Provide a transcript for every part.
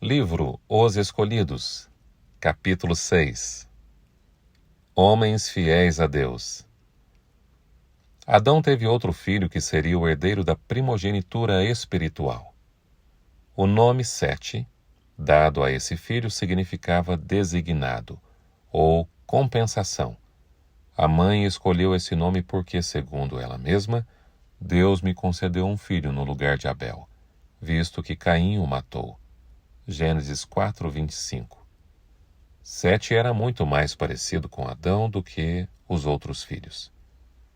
Livro Os Escolhidos, capítulo 6. Homens fiéis a Deus. Adão teve outro filho que seria o herdeiro da primogenitura espiritual. O nome Sete, dado a esse filho, significava designado, ou compensação. A mãe escolheu esse nome porque, segundo ela mesma, Deus me concedeu um filho no lugar de Abel, visto que Caim o matou. Gênesis 4:25. Sete era muito mais parecido com Adão do que os outros filhos.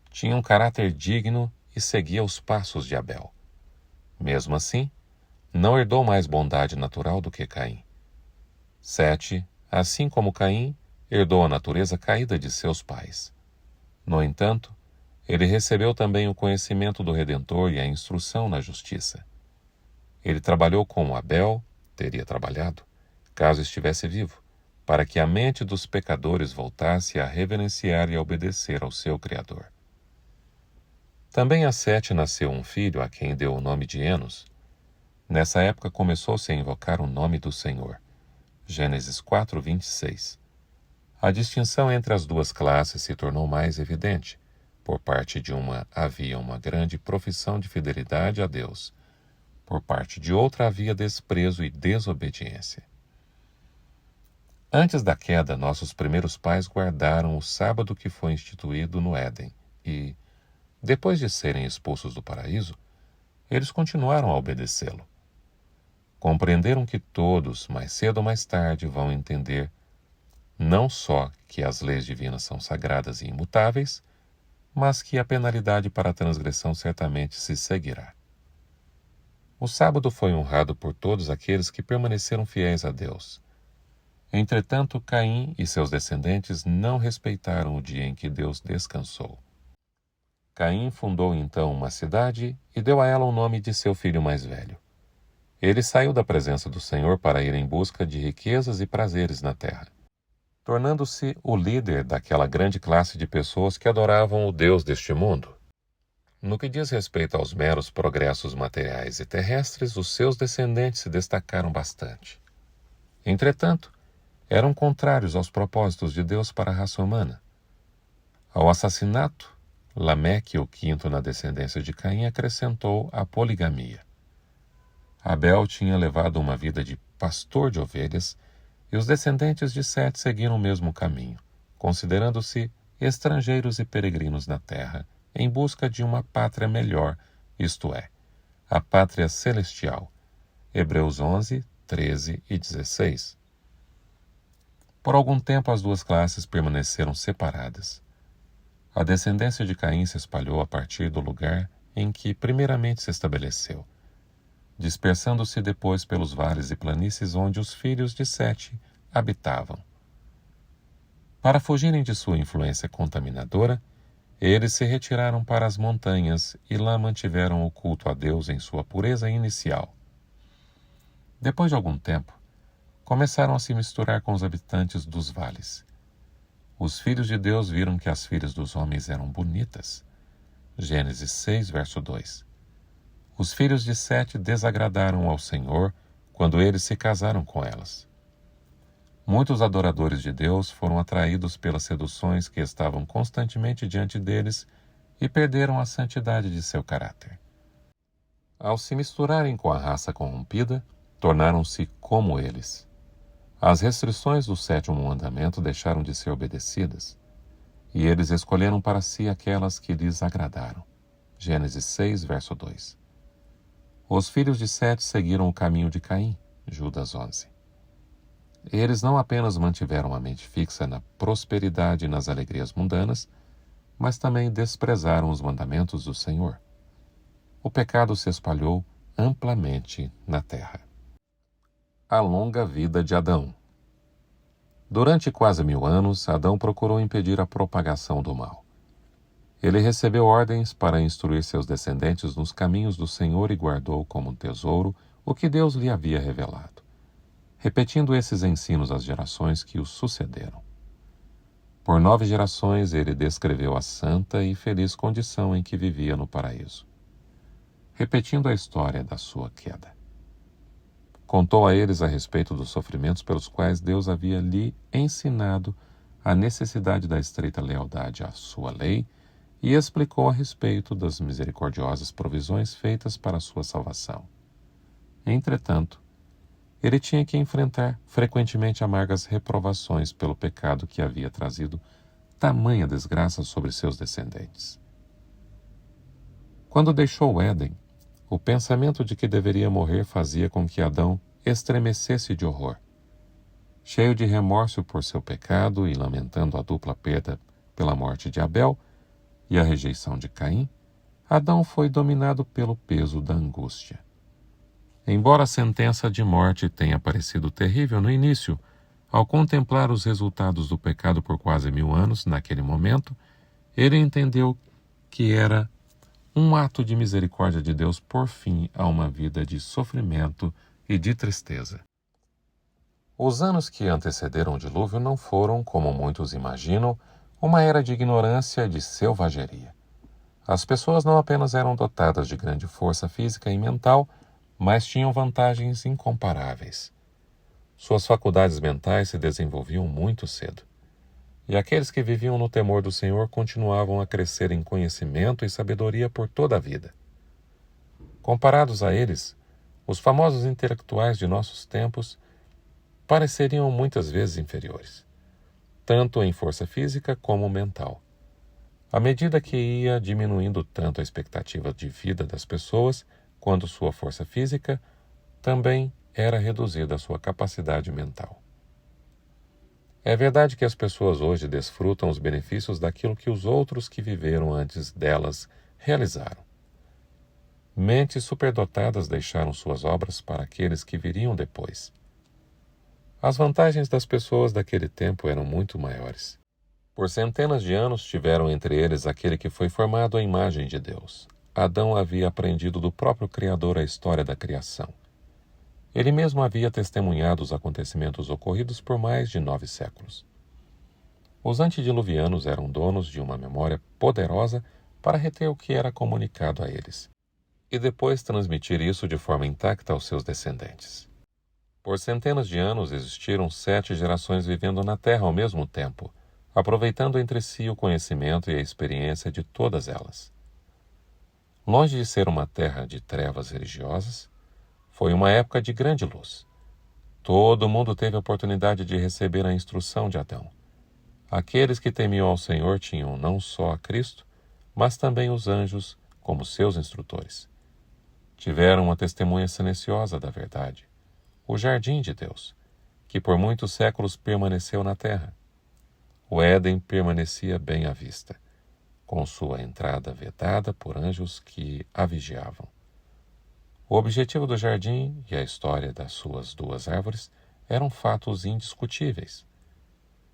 Tinha um caráter digno e seguia os passos de Abel. Mesmo assim, não herdou mais bondade natural do que Caim. Sete, assim como Caim, herdou a natureza caída de seus pais. No entanto, ele recebeu também o conhecimento do Redentor e a instrução na justiça. Ele trabalhou como Abel teria trabalhado, caso estivesse vivo, para que a mente dos pecadores voltasse a reverenciar e a obedecer ao seu Criador. Também a Sete nasceu um filho a quem deu o nome de Enos. Nessa época começou-se a invocar o nome do Senhor. Gênesis 4:26. A distinção entre as duas classes se tornou mais evidente. Por parte de uma havia uma grande profissão de fidelidade a Deus. Por parte de outra havia desprezo e desobediência. Antes da queda, nossos primeiros pais guardaram o sábado que foi instituído no Éden e, depois de serem expulsos do paraíso, eles continuaram a obedecê-lo. Compreenderam que todos, mais cedo ou mais tarde, vão entender não só que as leis divinas são sagradas e imutáveis, mas que a penalidade para a transgressão certamente se seguirá. O sábado foi honrado por todos aqueles que permaneceram fiéis a Deus. Entretanto, Caim e seus descendentes não respeitaram o dia em que Deus descansou. Caim fundou então uma cidade e deu a ela o nome de seu filho mais velho. Ele saiu da presença do Senhor para ir em busca de riquezas e prazeres na terra, tornando-se o líder daquela grande classe de pessoas que adoravam o Deus deste mundo. No que diz respeito aos meros progressos materiais e terrestres, os seus descendentes se destacaram bastante. Entretanto, eram contrários aos propósitos de Deus para a raça humana. Ao assassinato, Lameque, o quinto na descendência de Caim, acrescentou a poligamia. Abel tinha levado uma vida de pastor de ovelhas e os descendentes de Sete seguiram o mesmo caminho, considerando-se estrangeiros e peregrinos na terra, em busca de uma pátria melhor, isto é, a pátria celestial. Hebreus 11, 13 e 16. Por algum tempo as duas classes permaneceram separadas. A descendência de Caim se espalhou a partir do lugar em que primeiramente se estabeleceu, dispersando-se depois pelos vales e planícies onde os filhos de Sete habitavam. Para fugirem de sua influência contaminadora, eles se retiraram para as montanhas e lá mantiveram o culto a Deus em sua pureza inicial. Depois de algum tempo, começaram a se misturar com os habitantes dos vales. Os filhos de Deus viram que as filhas dos homens eram bonitas. Gênesis 6, verso 2. Os filhos de Sete desagradaram ao Senhor quando eles se casaram com elas. Muitos adoradores de Deus foram atraídos pelas seduções que estavam constantemente diante deles e perderam a santidade de seu caráter. Ao se misturarem com a raça corrompida, tornaram-se como eles. As restrições do sétimo mandamento deixaram de ser obedecidas, e eles escolheram para si aquelas que lhes agradaram. Gênesis 6, verso 2. Os filhos de Sete seguiram o caminho de Caim, Judas 11. Eles não apenas mantiveram a mente fixa na prosperidade e nas alegrias mundanas, mas também desprezaram os mandamentos do Senhor. O pecado se espalhou amplamente na terra. A longa vida de Adão. Durante quase 1000 anos, Adão procurou impedir a propagação do mal. Ele recebeu ordens para instruir seus descendentes nos caminhos do Senhor e guardou como um tesouro o que Deus lhe havia revelado, repetindo esses ensinos às gerações que o sucederam. Por 9 gerações ele descreveu a santa e feliz condição em que vivia no paraíso, repetindo a história da sua queda. Contou a eles a respeito dos sofrimentos pelos quais Deus havia lhe ensinado a necessidade da estreita lealdade à sua lei e explicou a respeito das misericordiosas provisões feitas para a sua salvação. Entretanto, ele tinha que enfrentar frequentemente amargas reprovações pelo pecado que havia trazido tamanha desgraça sobre seus descendentes. Quando deixou o Éden, o pensamento de que deveria morrer fazia com que Adão estremecesse de horror. Cheio de remorso por seu pecado e lamentando a dupla perda pela morte de Abel e a rejeição de Caim, Adão foi dominado pelo peso da angústia. Embora a sentença de morte tenha parecido terrível no início, ao contemplar os resultados do pecado por quase 1000 anos, naquele momento, ele entendeu que era um ato de misericórdia de Deus por fim a uma vida de sofrimento e de tristeza. Os anos que antecederam o dilúvio não foram, como muitos imaginam, uma era de ignorância e de selvageria. As pessoas não apenas eram dotadas de grande força física e mental, mas tinham vantagens incomparáveis. Suas faculdades mentais se desenvolviam muito cedo. E aqueles que viviam no temor do Senhor continuavam a crescer em conhecimento e sabedoria por toda a vida. Comparados a eles, os famosos intelectuais de nossos tempos pareceriam muitas vezes inferiores, tanto em força física como mental. À medida que ia diminuindo tanto a expectativa de vida das pessoas, quanto sua força física, também era reduzida a sua capacidade mental. É verdade que as pessoas hoje desfrutam os benefícios daquilo que os outros que viveram antes delas realizaram. Mentes superdotadas deixaram suas obras para aqueles que viriam depois. As vantagens das pessoas daquele tempo eram muito maiores. Por centenas de anos tiveram entre eles aquele que foi formado à imagem de Deus. Adão havia aprendido do próprio Criador a história da criação. Ele mesmo havia testemunhado os acontecimentos ocorridos por mais de 9 séculos. Os antediluvianos eram donos de uma memória poderosa para reter o que era comunicado a eles, e depois transmitir isso de forma intacta aos seus descendentes. Por centenas de anos existiram 7 gerações vivendo na Terra ao mesmo tempo, aproveitando entre si o conhecimento e a experiência de todas elas. Longe de ser uma terra de trevas religiosas, foi uma época de grande luz. Todo mundo teve a oportunidade de receber a instrução de Adão. Aqueles que temiam ao Senhor tinham não só a Cristo, mas também os anjos como seus instrutores. Tiveram uma testemunha silenciosa da verdade, o jardim de Deus, que por muitos séculos permaneceu na terra. O Éden permanecia bem à vista, com sua entrada vedada por anjos que a vigiavam. O objetivo do jardim e a história das suas 2 árvores eram fatos indiscutíveis.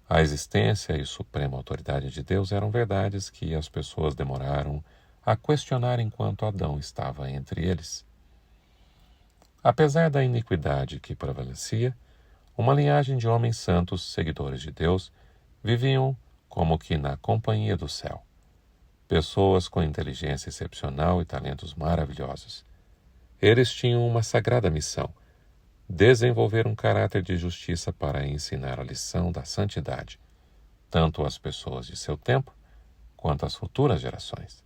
A existência e suprema autoridade de Deus eram verdades que as pessoas demoraram a questionar enquanto Adão estava entre eles. Apesar da iniquidade que prevalecia, uma linhagem de homens santos, seguidores de Deus, viviam como que na companhia do céu. Pessoas com inteligência excepcional e talentos maravilhosos. Eles tinham uma sagrada missão: desenvolver um caráter de justiça para ensinar a lição da santidade, tanto às pessoas de seu tempo, quanto às futuras gerações.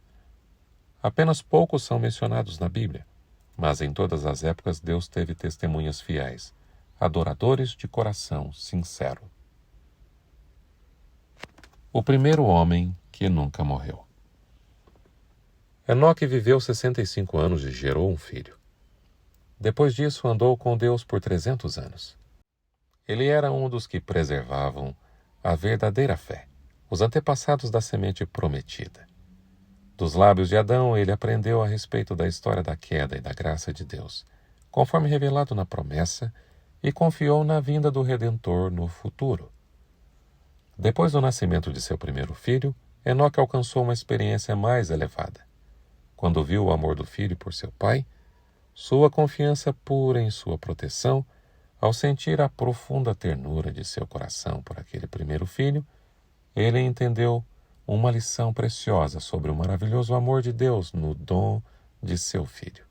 Apenas poucos são mencionados na Bíblia, mas em todas as épocas Deus teve testemunhas fiéis, adoradores de coração sincero. O primeiro homem que nunca morreu. Enoque viveu 65 anos e gerou um filho. Depois disso andou com Deus por 300 anos. Ele era um dos que preservavam a verdadeira fé, os antepassados da semente prometida. Dos lábios de Adão ele aprendeu a respeito da história da queda e da graça de Deus, conforme revelado na promessa, e confiou na vinda do Redentor no futuro. Depois do nascimento de seu primeiro filho, Enoque alcançou uma experiência mais elevada. Quando viu o amor do filho por seu pai, sua confiança pura em sua proteção, ao sentir a profunda ternura de seu coração por aquele primeiro filho, ele entendeu uma lição preciosa sobre o maravilhoso amor de Deus no dom de seu filho.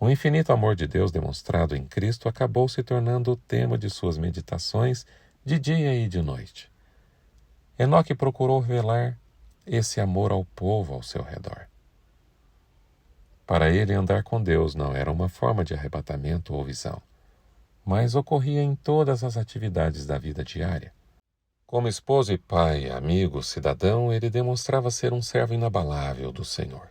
O infinito amor de Deus demonstrado em Cristo acabou se tornando o tema de suas meditações de dia e de noite. Enoque procurou revelar esse amor ao povo ao seu redor. Para ele, andar com Deus não era uma forma de arrebatamento ou visão, mas ocorria em todas as atividades da vida diária. Como esposo e pai, amigo, cidadão, ele demonstrava ser um servo inabalável do Senhor.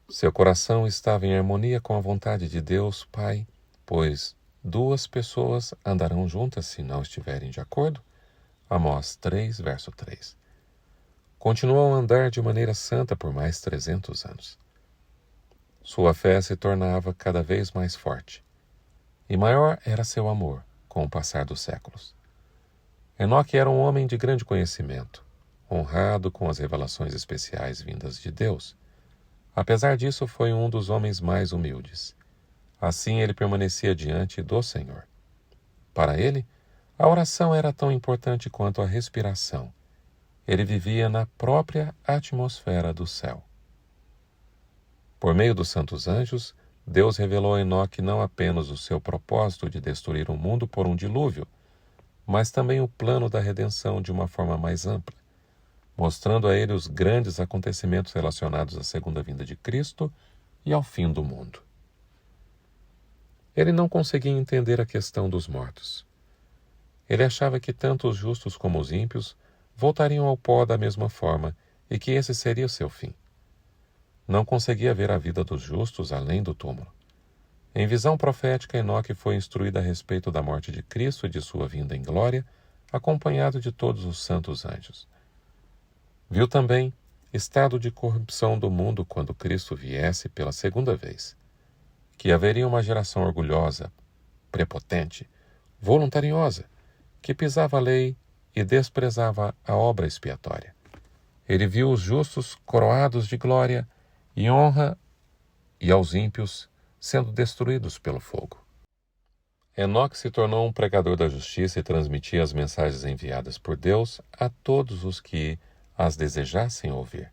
Seu coração estava em harmonia com a vontade de Deus, Pai, pois 2 pessoas andarão juntas se não estiverem de acordo. Amós 3, verso 3. Continuou a andar de maneira santa por mais 300 anos. Sua fé se tornava cada vez mais forte, e maior era seu amor com o passar dos séculos. Enoque era um homem de grande conhecimento, honrado com as revelações especiais vindas de Deus. Apesar disso, foi um dos homens mais humildes. Assim ele permanecia diante do Senhor. Para ele, a oração era tão importante quanto a respiração. Ele vivia na própria atmosfera do céu. Por meio dos santos anjos, Deus revelou a Enoque não apenas o seu propósito de destruir o mundo por um dilúvio, mas também o plano da redenção de uma forma mais ampla, mostrando a ele os grandes acontecimentos relacionados à segunda vinda de Cristo e ao fim do mundo. Ele não conseguia entender a questão dos mortos. Ele achava que tanto os justos como os ímpios voltariam ao pó da mesma forma e que esse seria o seu fim. Não conseguia ver a vida dos justos além do túmulo. Em visão profética, Enoque foi instruído a respeito da morte de Cristo e de sua vinda em glória, acompanhado de todos os santos anjos. Viu também estado de corrupção do mundo quando Cristo viesse pela segunda vez, que haveria uma geração orgulhosa, prepotente, voluntariosa, que pisava a lei e desprezava a obra expiatória. Ele viu os justos coroados de glória e honra e aos ímpios sendo destruídos pelo fogo. Enoque se tornou um pregador da justiça e transmitia as mensagens enviadas por Deus a todos os que as desejassem ouvir.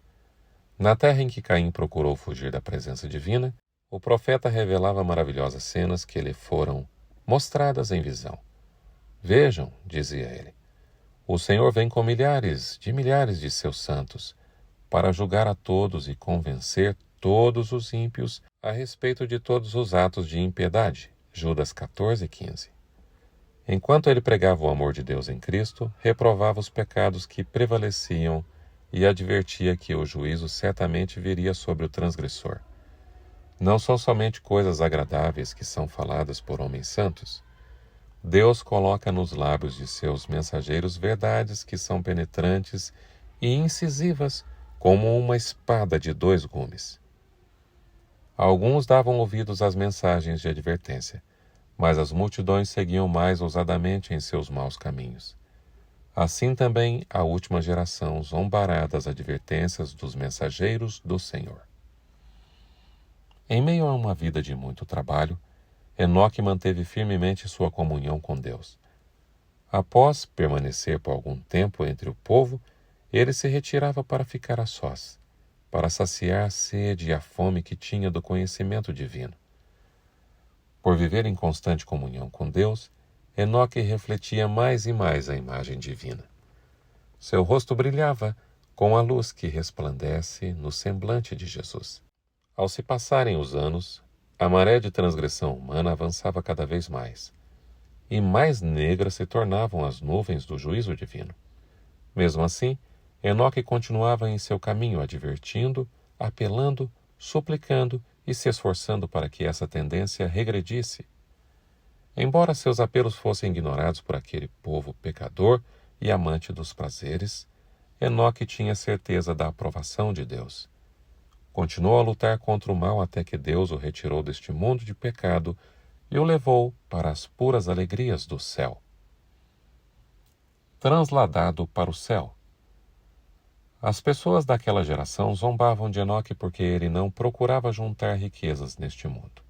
Na terra em que Caim procurou fugir da presença divina, o profeta revelava maravilhosas cenas que lhe foram mostradas em visão. Vejam, dizia ele, o Senhor vem com milhares de seus santos para julgar a todos e convencer todos os ímpios a respeito de todos os atos de impiedade. Judas 14:15. Enquanto ele pregava o amor de Deus em Cristo, reprovava os pecados que prevaleciam e advertia que o juízo certamente viria sobre o transgressor. Não são somente coisas agradáveis que são faladas por homens santos. Deus coloca nos lábios de seus mensageiros verdades que são penetrantes e incisivas como uma espada de 2 gumes. Alguns davam ouvidos às mensagens de advertência, mas as multidões seguiam mais ousadamente em seus maus caminhos. Assim também a última geração zombará das advertências dos mensageiros do Senhor. Em meio a uma vida de muito trabalho, Enoque manteve firmemente sua comunhão com Deus. Após permanecer por algum tempo entre o povo, ele se retirava para ficar a sós, para saciar a sede e a fome que tinha do conhecimento divino. Por viver em constante comunhão com Deus, Enoque refletia mais e mais a imagem divina. Seu rosto brilhava com a luz que resplandece no semblante de Jesus. Ao se passarem os anos, a maré de transgressão humana avançava cada vez mais, e mais negras se tornavam as nuvens do juízo divino. Mesmo assim, Enoque continuava em seu caminho, advertindo, apelando, suplicando e se esforçando para que essa tendência regredisse. Embora seus apelos fossem ignorados por aquele povo pecador e amante dos prazeres, Enoque tinha certeza da aprovação de Deus. Continuou a lutar contra o mal até que Deus o retirou deste mundo de pecado e o levou para as puras alegrias do céu. Transladado para o céu. As pessoas daquela geração zombavam de Enoque porque ele não procurava juntar riquezas neste mundo.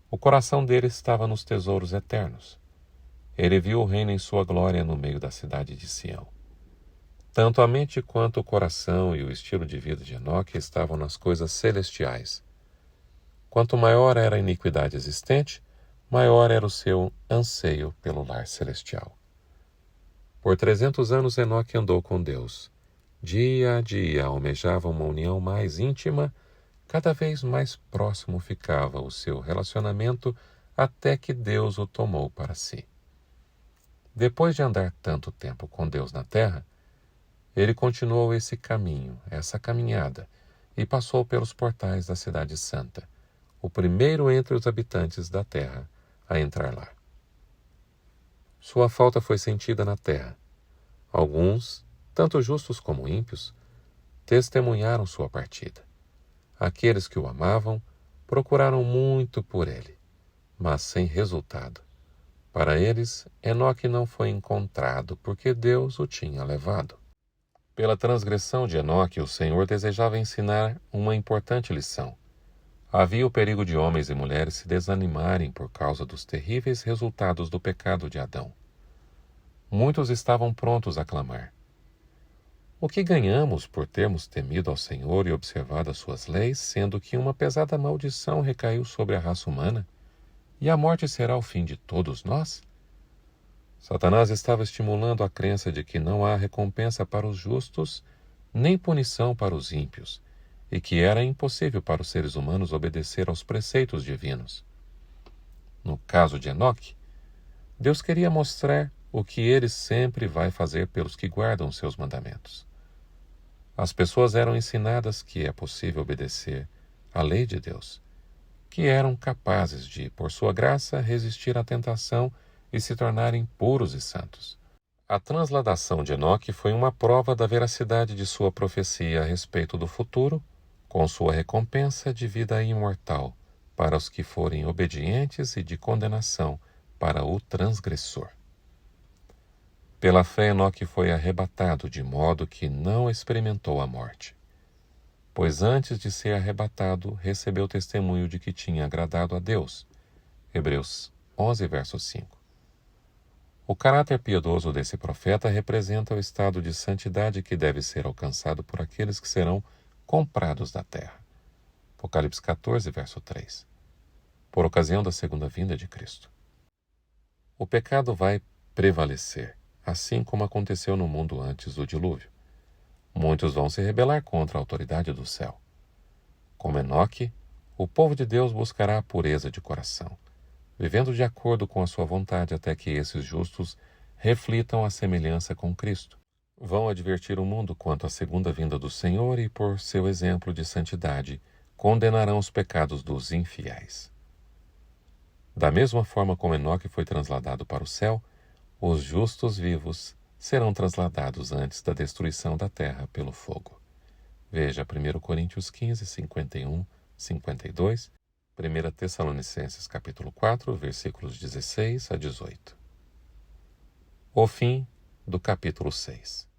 O coração dele estava nos tesouros eternos. Ele viu o reino em sua glória no meio da cidade de Sião. Tanto a mente quanto o coração e o estilo de vida de Enoque estavam nas coisas celestiais. Quanto maior era a iniquidade existente, maior era o seu anseio pelo lar celestial. Por 300 anos Enoque andou com Deus. Dia a dia almejava uma união mais íntima, cada vez mais próximo ficava o seu relacionamento até que Deus o tomou para si. Depois de andar tanto tempo com Deus na terra, ele continuou esse caminho, essa caminhada, e passou pelos portais da Cidade Santa, o primeiro entre os habitantes da terra a entrar lá. Sua falta foi sentida na terra. Alguns, tanto justos como ímpios, testemunharam sua partida. Aqueles que o amavam procuraram muito por ele, mas sem resultado. Para eles, Enoque não foi encontrado porque Deus o tinha levado. Pela transgressão de Enoque, o Senhor desejava ensinar uma importante lição. Havia o perigo de homens e mulheres se desanimarem por causa dos terríveis resultados do pecado de Adão. Muitos estavam prontos a clamar: o que ganhamos por termos temido ao Senhor e observado as suas leis, sendo que uma pesada maldição recaiu sobre a raça humana, e a morte será o fim de todos nós? Satanás estava estimulando a crença de que não há recompensa para os justos, nem punição para os ímpios, e que era impossível para os seres humanos obedecer aos preceitos divinos. No caso de Enoque, Deus queria mostrar o que ele sempre vai fazer pelos que guardam seus mandamentos. As pessoas eram ensinadas que é possível obedecer à lei de Deus, que eram capazes de, por sua graça, resistir à tentação e se tornarem puros e santos. A transladação de Enoque foi uma prova da veracidade de sua profecia a respeito do futuro, com sua recompensa de vida imortal para os que forem obedientes e de condenação para o transgressor. Pela fé, Enoque foi arrebatado de modo que não experimentou a morte, pois antes de ser arrebatado, recebeu testemunho de que tinha agradado a Deus. Hebreus 11, verso 5. O caráter piedoso desse profeta representa o estado de santidade que deve ser alcançado por aqueles que serão comprados da terra. Apocalipse 14, verso 3. Por ocasião da segunda vinda de Cristo. O pecado vai prevalecer, assim como aconteceu no mundo antes do dilúvio. Muitos vão se rebelar contra a autoridade do céu. Como Enoque, o povo de Deus buscará a pureza de coração, vivendo de acordo com a sua vontade até que esses justos reflitam a semelhança com Cristo. Vão advertir o mundo quanto à segunda vinda do Senhor e, por seu exemplo de santidade, condenarão os pecados dos infiéis. Da mesma forma como Enoque foi transladado para o céu, os justos vivos serão transladados antes da destruição da terra pelo fogo. Veja 1 Coríntios 15, 51, 52, 1 Tessalonicenses capítulo 4, versículos 16 a 18. O fim do capítulo 6.